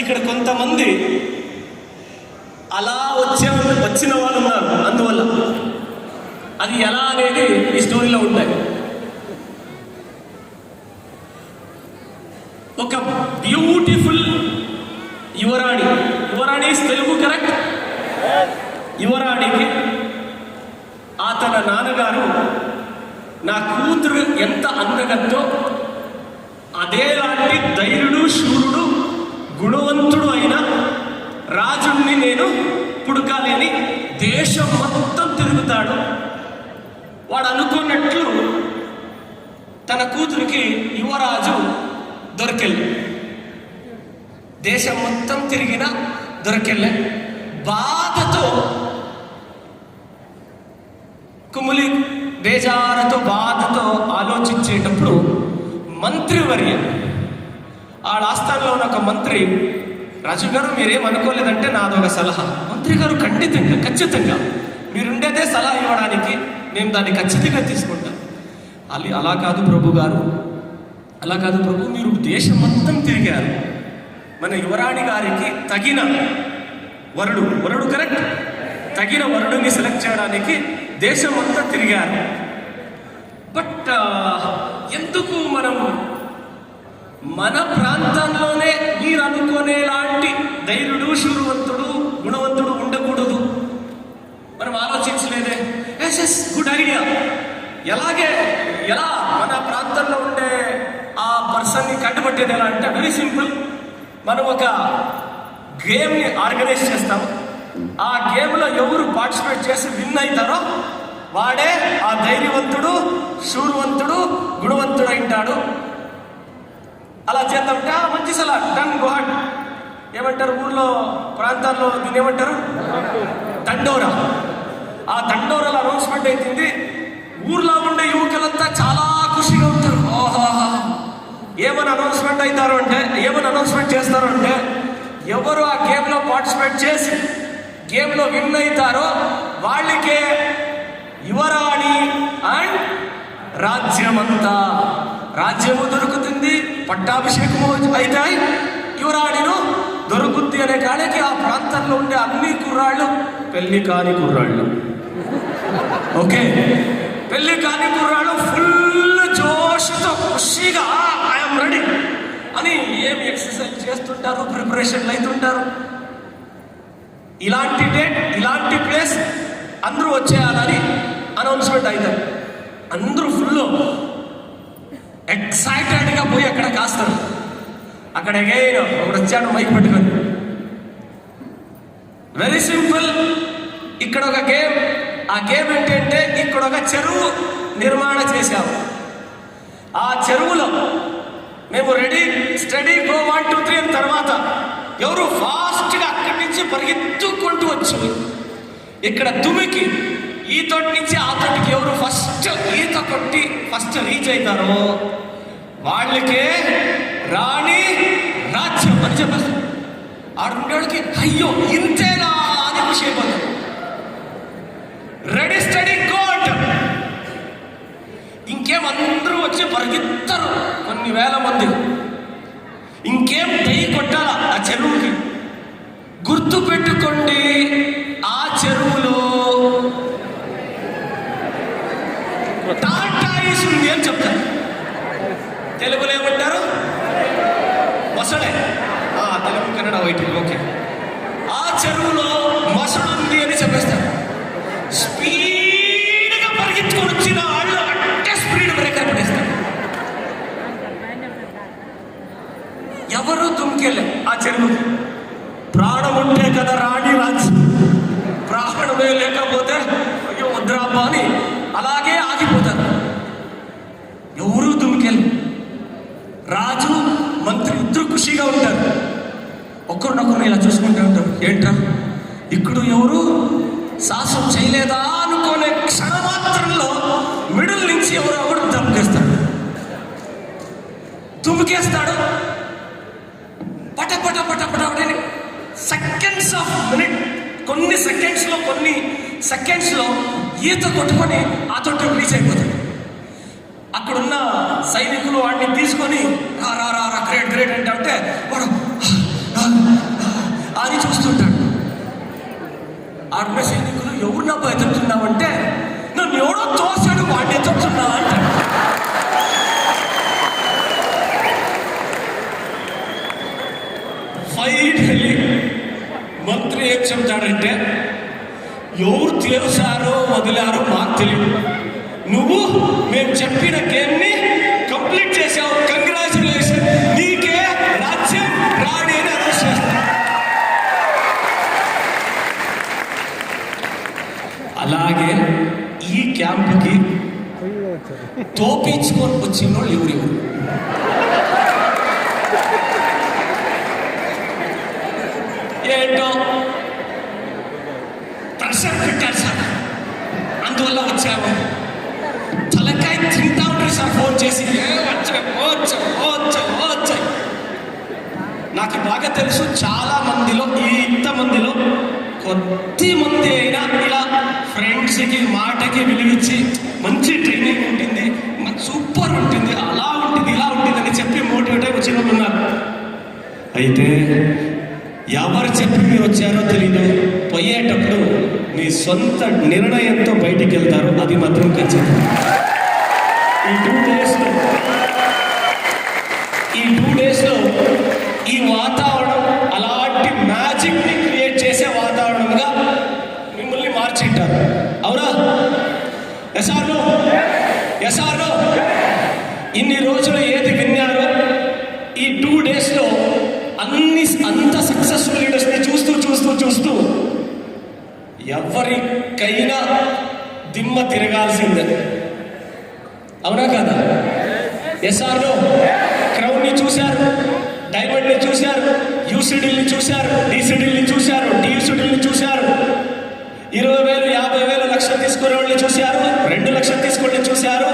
ఇక్కడ కొంతమంది అలా వచ్చిన వాళ్ళు ఉన్నారు. అందువల్ల అది ఎలా అనేది ఈ స్టోరీలో ఉంటాయి. ఒక బ్యూటిఫుల్ యువరాణి, యువరాణి తెలుగు కరెక్ట్? యువరాణికి తన నాన్నగారు నా కూతురు ఎంత అందగత్తో అదేలాంటి ధైర్యుడు, శూరుడు, గుణవంతుడు అయిన రాజుని నేను పుడకాలని దేశం మొత్తం తిరుగుతాడు. వాడు అనుకున్నట్లు తన కూతురికి యువరాజు దొరికెళ్ళి దేశం మొత్తం తిరిగిన దొరికెళ్ళే బాధతో కుమిలి బేజారుతో బాధతో ఆలోచించేటప్పుడు మంత్రివర్య ఆ ఆస్థానంలో ఉన్న ఒక మంత్రి, రాజు గారు మీరేం అనుకోలేదంటే నాదొక సలహా. మంత్రి గారు ఖచ్చితంగా మీరుండేదే సలహా ఇవ్వడానికి, మేము దాన్ని ఖచ్చితంగా తీసుకుంటాం. అలా కాదు ప్రభు గారు, అలా కాదు ప్రభు, మీరు దేశం మొత్తం తిరిగారు, మన యువరాణి గారికి తగిన వరుడు కరెక్ట్, తగిన వరుడిని సెలెక్ట్ చేయడానికి దేశం మొత్తం తిరిగారు. బట్ ఎందుకు మనం మన ప్రాంతంలోనే మీరు అనుకునేలాంటి ధైర్యుడు, శూరవంతుడు, గుణవంతుడు ఉండకూడదు? మనం ఆలోచించలేదే? Yes good idea. ఎలా మన ప్రాంతంలో ఉండే ఆ పర్సన్ని కట్టుబట్టేది ఎలా అంటే వెరీ సింపుల్. మనం ఒక గేమ్ని ఆర్గనైజ్ చేస్తాము. ఆ గేమ్లో ఎవరు పార్టిసిపేట్ చేసి విన్ అవుతారో వాడే ఆ ధైర్యవంతుడు, శూరవంతుడు, గుణవంతుడు అయింటాడు. అలా చేద్దామంటే మంచి సలా డన్ గోహట్. ఏమంటారు ఊర్లో ప్రాంతాల్లో దీన్ని ఏమంటారు? దండోరా. ఆ దండోరాలో అనౌన్స్మెంట్ అవుతుంది. ఊర్లో ఉండే యువకులంతా చాలా ఖుషిగా ఉంటారు. ఓహా, ఏమని అనౌన్స్మెంట్ చేస్తారు అంటే ఎవరు ఆ గేమ్లో పార్టిసిపేట్ చేసి గేమ్లో విన్ అవుతారో వాళ్ళకే యువరాణి అండ్ రాజ్యము దొరుకుతుంది, పట్టాభిషేకము అవుతాయి, యువరాణిను దొరుకుద్ది అనే కాడికి ఆ ప్రాంతంలో ఉండే అన్ని కుర్రాళ్ళు పెళ్లి కాని కుర్రాళ్ళు, ఓకే, పెళ్లి కాని కుర్రాళ్ళు ఫుల్ జోష్తో ఖుషిగా ఐఎమ్ రెడీ అని ఏమి ఎక్సర్సైజ్ చేస్తుంటారు, ప్రిపరేషన్లు అవుతుంటారు. ఇలాంటి డేట్, ఇలాంటి ప్లేస్ అందరూ వచ్చేయాలని అనౌన్స్మెంట్ అవుతారు. అందరూ ఫుల్ ఎక్సైటెడ్గా పోయి అక్కడ కాస్తారు. అక్కడ ఒకడు వచ్చాడు మైక్ పట్టుకొని. Very simple. ఇక్కడ ఒక గేమ్. ఆ గేమ్ ఏంటంటే ఇక్కడ ఒక చెరువు నిర్మాణం చేశాము. ఆ చెరువులో మేము రెడీ స్టడీ గో 1 2 3 తర్వాత ఎవరు ఫాస్ట్గా అక్కడి నుంచి పరిగెత్తుకుంటూ వచ్చి ఇక్కడ దుమికి ఈ తోటి నుంచి ఆ తోటికి ఎవరు ఫస్ట్ ఈత కొట్టి ఫస్ట్ రీచ్ అవుతారో వాళ్ళకే రాణి రాజ్యం అని చెప్పేస్తారు. ఆడుండేవాడికి అయ్యో ఇంతేనా అని ఖుషి అయిపోతారు. Ready steady go. ఇంకేం అందరూ వచ్చి పరిగెత్తారు, కొన్ని వేల మంది. ఇంకేం టై కొట్టాలా ఆ చెరువుకి. గుర్తు పెట్టుకోండి, ఆ చెరువులో టాటాయిస్ ఉంది అని చెప్తారు. తెలుగులో ఏమంటారు? మొసడే. Telugu Kannada white, okay. ఆ చెరువులో మొసడు ఉంది అని చెప్పేస్తారు. స్పీడ్గా పరిగెత్తుకొని వచ్చిన వాళ్ళు అంటే స్పీడ్ బ్రేకర్ పడేస్తారు. ఎవరు దుమ్కెళ్ళే ఆ చెరువు. ప్రాణం ఉంటే కదా రాణి రాజ్యం, ప్రాణమే లేకపోతే అయ్యో వద్దురాబ్బా అని అలాగే ఆగిపోతారు. ఎవరు దుమ్కెళ్ళి. రాజు మంత్రి ఇద్దరు ఖుషిగా ఉంటారు. ఒక్కరినొక్కరు ఇలా చూసుకుంటూ ఉంటారు. ఏంట్రా ఇక్కడ ఎవరు సాహసం చేయలేదా అనుకోనే క్షణమాత్రంలో మిడిల్ నుంచి ఎవరు తుమ్ముకేస్తాడు. పట పట పట పట సెకండ్స్ ఆఫ్ మినిట్, కొన్ని సెకండ్స్లో ఈత కొట్టుకొని ఆ తోట రీచ్ అయిపోతాడు. అక్కడున్న సైనికులు వాడిని తీసుకొని రా గ్రేట్ అంటే వాడు ఫైనల్లీ మంత్రి ఏం చెప్తాడంటే, ఎవరు తెలిసారో వదిలారో మాకు తెలియదు, నువ్వు మేము చెప్పిన గేమ్ని కంప్లీట్ చేసావు, కంగ్రాచులేషన్, నీకే రాజ్యం రాణి అని అనౌన్స్ చేస్తా. అలాగే ఈ క్యాంపుకి తోపించుకొని వచ్చిన వాళ్ళు ఎవరెవరు? ఏంటో ప్రెషర్ పెట్టారు సార్, అందువల్ల వచ్చాము. తలకాయ తింటా ఉంటారు సార్ ఫోన్ చేసి, వచ్చాయి. నాకు బాగా తెలుసు చాలా మందిలో, ఇంతమందిలో కొద్ది మంది అయినా ఇలా ఫ్రెండ్స్కి మాటకి విలువిచ్చి మంచి ట్రైనింగ్ ఉంటుంది, సూపర్ ఉంటుంది, అలా ఉంటుంది ఇలా ఉంటుంది అని చెప్పి మోటివేట్ అయి వచ్చిన వాళ్ళు ఉన్నారు. అయితే ఎవరు చెప్పి మీరు వచ్చారో తెలీదు, పోయేటప్పుడు మీ సొంత నిర్ణయంతో బయటికి వెళ్తారు, అది మాత్రం ఖచ్చితం. ఈ 2 డేస్లో ఈ వాతావరణం అలాంటి మ్యాజిక్ని క్రియేట్ చేసే వాతావరణంగా మిమ్మల్ని మార్చింటారు. అవునా? ఎసారో ఇన్ని రోజులు ఏది విన్నారో ఈ 2 డేస్లో అంత సక్సెస్ఫుల్ లీడర్స్ని చూస్తూ ఎవరికైనా దిమ్మ తిరగాల్సిందే. అవునా కదా? ఎస్ఆర్లో క్రౌడ్ని చూశారు, డైమండ్ని చూశారు, యూసిడీల్ని చూశారు, డీసిడీల్ని చూశారు, డీసిడీల్ని చూశారు, 20,000 50,000 లక్షలు తీసుకునే వాళ్ళని చూశారు, 2 లక్షలు తీసుకునే చూశారు,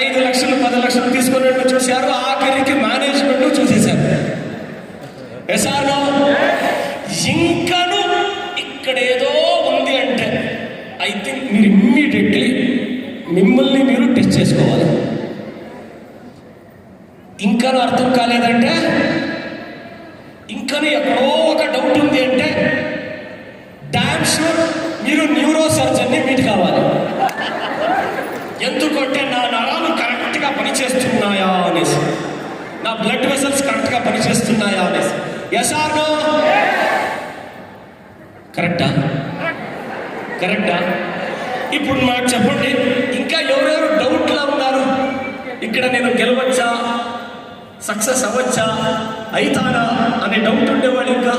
5 లక్షలు 10 లక్షలు తీసుకునే వాళ్ళని చూశారు, ఆఖరికి మేనేజ్మెంట్ చూసేశారు. ఎస్ఆర్లో ఇంకను ఇక్కడ ఏదో ఉంది అంటే ఐ థింక్ మీరు ఇమ్మీడియట్లీ మిమ్మల్ని మీరు టెస్ట్ చేసుకోవాలి. ఇంకను అర్థం కాలేదంటే, ఇంకను ఎక్కడో ఒక డౌట్ ఉంది అంటే డామ్ షూర్ మీరు న్యూరో సర్జన్ని మీట్ కావాలి. ఎందుకంటే నా నరాలు కరెక్ట్గా పనిచేస్తున్నాయా అనేసి, నా బ్లడ్ వెసల్స్ కరెక్ట్గా పనిచేస్తున్నాయా అనేసి. Yes or no? కరెక్టా? ఇప్పుడు నాకు చెప్పండి, ఇంకా ఎవరెవరు డౌట్లా ఉన్నారు? ఇక్కడ నేను గెలవచ్చా, సక్సెస్ అవ్వచ్చా, అయితానా అనే డౌట్ ఉండేవాడు. ఇంకా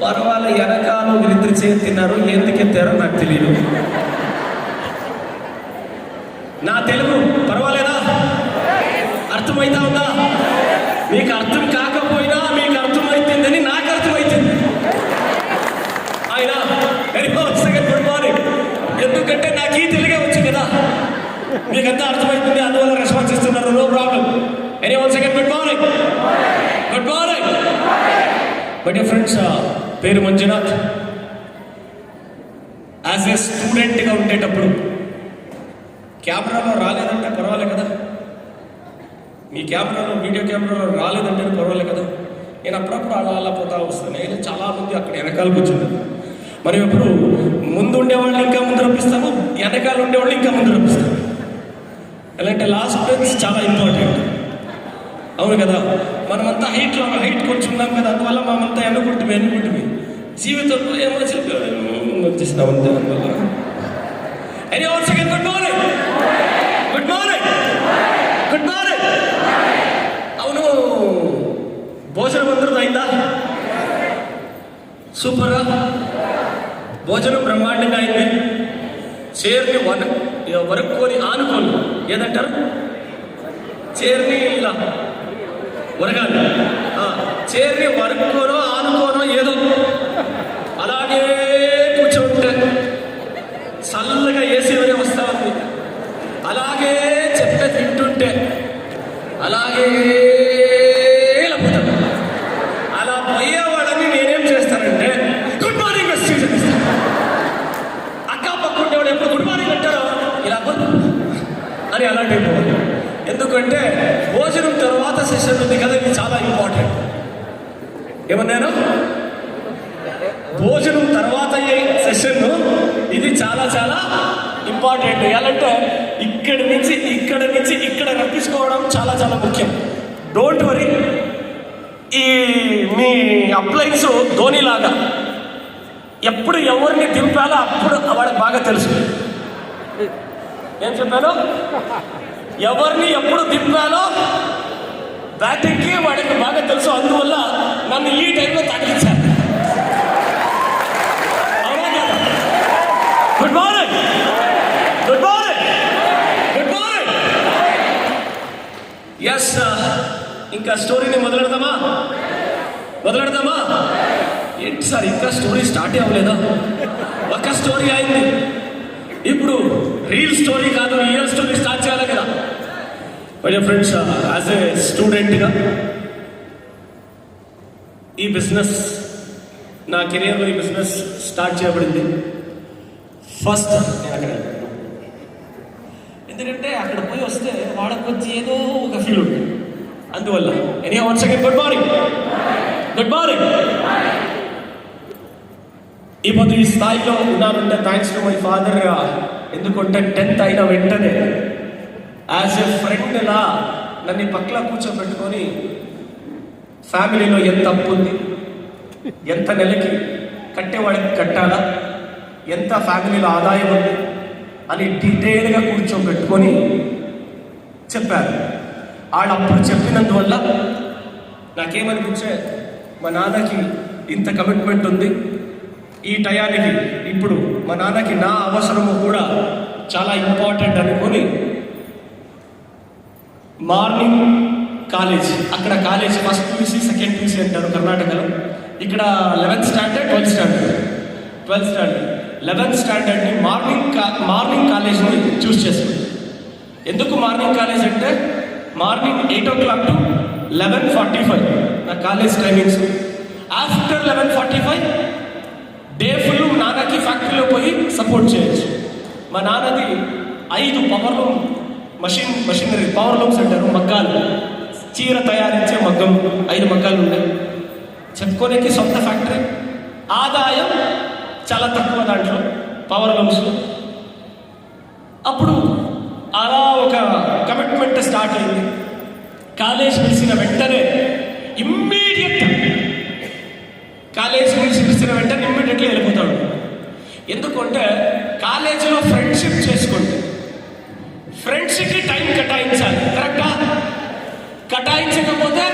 పర్వాలే, వెనకాల వీరిద్దరు చేతిన్నారు, ఎందుకెత్తారో నాకు తెలియదు. నా తెలుగు పర్వాలేదా? అర్థమైతా ఉందా? మీకు అర్థం కాకపోయినా మీకు అర్థమైతుందని నాకు అర్థమైతుంది. ఆయన గుడ్ మార్నింగ్, ఎందుకంటే నాకు ఈ తెలుగే వచ్చు కదా, మీకంతా అర్థమవుతుంది, అందువల్ల రెస్పాన్స్ ఇస్తున్నారు. No problem. One second. Good morning. But dear friends, పేరు మంజునాథ్. యాజ్ ఏ స్టూడెంట్గా ఉండేటప్పుడు కెమెరాలో రాలేదంటే పర్వాలే కదా, మీ కెమెరాలో వీడియో కెమెరాలో రాలేదంటే పర్వాలే కదా. నేను అప్పుడప్పుడు అలా పోతా వస్తాను. నేను చాలామంది అక్కడ వెనకాల కూర్చున్నాను. మనం ఎప్పుడు ముందు ఉండేవాళ్ళు ఇంకా ముందు రప్పిస్తాము, వెనకాల ఉండేవాళ్ళు ఇంకా ముందు రప్పిస్తాము. ఎలాంటి లాస్ట్ బెంచ్ చాలా ఇంపార్టెంట్. అవును కదా? మనమంతా హైట్ కొంచెం ఉన్నాం కదా, అందువల్ల మనమంతా ఎన్నుకుంటుమే జీవితంలో ఏమో చెప్పి వచ్చేసినాం అంతే. అందువల్ల గుడ్ మార్నింగ్. అవును, భోజనం అందరూ అయిందా? సూపరా, భోజనం బ్రహ్మాండంగా అయింది. చైర్ని వరుక్కొని ఆనుకోను, ఏదంటారు, చైర్ని ఇలా వరగాలి, చైర్ని వరుక్కోనో ఆనుకోనో ఏదో అలాగే కూర్చోంటే చల్లగా ఏసీలోనే వస్తా ఉంది. అలాగే చెప్పే తింటుంటే అలాగే ఇలా పోతాను. అలా పోయేవాళ్ళని నేనేం చేస్తానంటే గుడ్ మార్నింగ్ మెసేజ్ ఇస్తాను. అక్క పక్క ఉండేవాడు ఎప్పుడు గుడ్ మార్నింగ్ అంటారో ఇలా అని అలాంటి పోవాలి. ఎందుకంటే భోజనం తర్వాత సెషన్ ఉంది కదా, ఇది చాలా ఇంపార్టెంట్. ఏమన్నాను? భోజనం తర్వాత సెషన్ ఇది చాలా చాలా ఇంపార్టెంట్. ఎలాంటే ఇక్కడి నుంచి ఇక్కడ ఇక్కడ నుంచి ఇక్కడ రప్పించుకోవడం చాలా చాలా ముఖ్యం. డోంట్ వరీ, ఈ మీ అప్లైన్స్ ధోనిలాగా ఎప్పుడు ఎవరిని దింపాలో అప్పుడు వాడికి బాగా తెలుసు. ఏం చెప్పాను? ఎవరిని ఎప్పుడు దింపాలో బ్యాటింగ్కి వాడికి బాగా తెలుసు. అందువల్ల నన్ను ఈ టైంలో తగిలించారు. అవునా కదా? Good morning, good morning, good morning. Yes, ఇంకా స్టోరీని మొదలెడదామా? ఏంటి సార్ ఇంకా స్టోరీ స్టార్ట్ అవ్వలేదా? ఒక స్టోరీ అయింది, ఇప్పుడు రియల్ స్టోరీ కాదు, రియల్ స్టోరీ స్టార్ట్ చేయాలి కదా. My dear friends, as a స్టూడెంట్గా ఈ బిజినెస్, నా కెరియర్లో ఈ బిజినెస్ స్టార్ట్ చేయబడింది. ఫస్ట్ నేను అక్కడ, ఎందుకంటే అక్కడ పోయి వస్తే వాళ్ళకి వచ్చి ఏదో ఒక ఫీల్ ఉంటుంది. అందువల్ల any once again good morning, good morning. ఇప్పుడు ఈ స్థాయిలో ఉన్నానంటే థ్యాంక్స్ టు మై ఫాదర్. ఎందుకంటే 10th అయిన వెంటనే యాజ్ ఎ ఫ్రెండ్లా నన్ను పక్కన కూర్చోబెట్టుకొని ఫ్యామిలీలో ఎంత అప్పు ఉంది, ఎంత నెలకి కట్టేవాడికి కట్టాలా, ఎంత ఫ్యామిలీలో ఆదాయం ఉంది అని డీటెయిల్గా కూర్చోబెట్టుకొని చెప్పారు. వాళ్ళు అప్పుడు చెప్పినందువల్ల నాకేమనిపించే, మా నాన్నకి ఇంత కమిట్మెంట్ ఉంది, ఈ టయానికి ఇప్పుడు మా నాన్నకి నా అవసరము కూడా చాలా ఇంపార్టెంట్ అనుకొని మార్నింగ్ కాలేజ్, అక్కడ college first PC second PC అంటారు కర్ణాటకలో. ఇక్కడ 11th standard 12th standard 11th స్టాండర్డ్ని మార్నింగ్ కాలేజ్ని చూస్ చేసుకుంది. ఎందుకు మార్నింగ్ కాలేజ్ అంటే మార్నింగ్ 8 o'clock to 11:45 నా college timings. After 11:45 day full నాన్నకి ఫ్యాక్టరీలో పోయి సపోర్ట్ చేయొచ్చు. మా నాన్నది 5 మషినరీ పవర్ లూమ్స్ అంటారు, మగ్గాలు, చీర తయారించే మగ్గం 5 మగ్గాలు ఉన్నాయి. చెప్పుకోనికి సొంత ఫ్యాక్టరీ, ఆదాయం చాలా తక్కువ దాంట్లో పవర్ లూమ్స్. అప్పుడు అలా ఒక కమిట్మెంట్ స్టార్ట్ అయింది. కాలేజ్ పిలిచిన వెంటనే ఇమ్మీడియట్లీ వెళ్ళిపోతాడు. ఎందుకంటే కాలేజీలో ఫ్రెండ్షిప్ చేసుకుంటే ఫ్రెండ్స్కి టైం కేటాయించాలి, కరెక్టా? కేటాయించకపోతే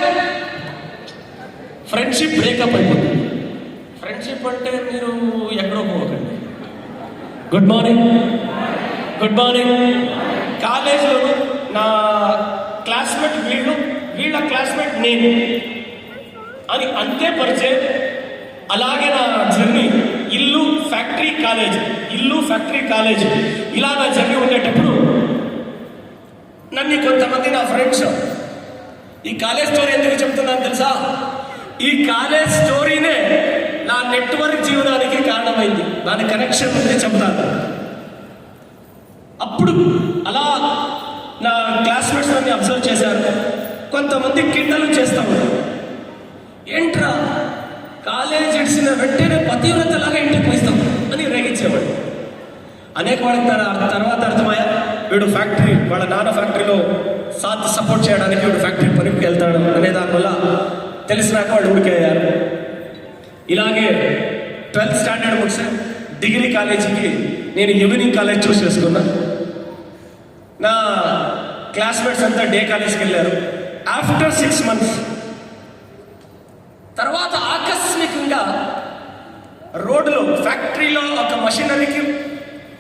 ఫ్రెండ్షిప్ బ్రేకప్ అయిపోతుంది. ఫ్రెండ్షిప్ అంటే మీరు ఎక్కడో పోకండి. Good morning, good morning. కాలేజ్లో నా క్లాస్మేట్ వీళ్ళ క్లాస్మేట్ నేను అని అంతే పరిచయం. అలాగే నా జర్నీ ఇల్లు ఫ్యాక్టరీ కాలేజ్ ఇలా నా జర్నీ ఉండేటప్పుడు నన్ను కొంతమంది నా ఫ్రెండ్స్, ఈ కాలేజ్ స్టోరీ ఎందుకు చెప్తున్నాను తెలుసా? ఈ కాలేజ్ స్టోరీనే నా నెట్వర్క్ జీవనానికి కారణమైంది. దాని కనెక్షన్ ఉంది, చెప్తాను. అప్పుడు అలా నా క్లాస్మేట్స్ అన్ని అబ్జర్వ్ చేశారు. కొంతమంది కిండలు చేస్తా ఉన్నారు, ఏంట్రా కాలేజ్ ఇడిసిన వెంటనే పతివ్రతలాగా ఇంటికి పోయిస్తాం అని రేగించేవాడు. అనేక వాడికి తర్వాత అర్థమయ్యా, వీడు ఫ్యాక్టరీ, వాళ్ళ నాన్న ఫ్యాక్టరీలో సపోర్ట్ చేయడానికి వీడు ఫ్యాక్టరీ పనికి వెళ్తాడు అనే దానివల్ల తెలిసినాక వాళ్ళు ఊరికయ్యారు. ఇలాగే 12th స్టాండర్డ్ ముగిసే డిగ్రీ కాలేజీకి నేను ఈవినింగ్ కాలేజ్ చూస్ చేసుకున్నా. నా క్లాస్మేట్స్ అంతా డే కాలేజ్కి వెళ్ళారు. ఆఫ్టర్ 6 months తర్వాత ఆకస్మికంగా రోడ్లో ఫ్యాక్టరీలో ఒక మషినరీకి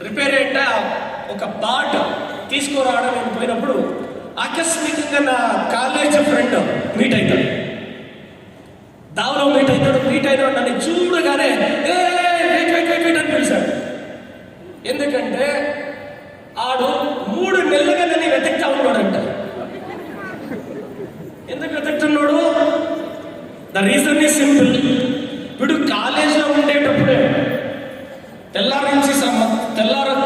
రిపేర్ అయ్యే ఒక పార్ట్ తీసుకురావడం నేను పోయినప్పుడు ఆకస్మికంగా నా కాలేజ్ ఫ్రెండ్ మీట్ అవుతాడు. దావలో మీట్ అయినా నన్ను చూడగానే వెయిట్ అని పిలిచాడు. ఎందుకంటే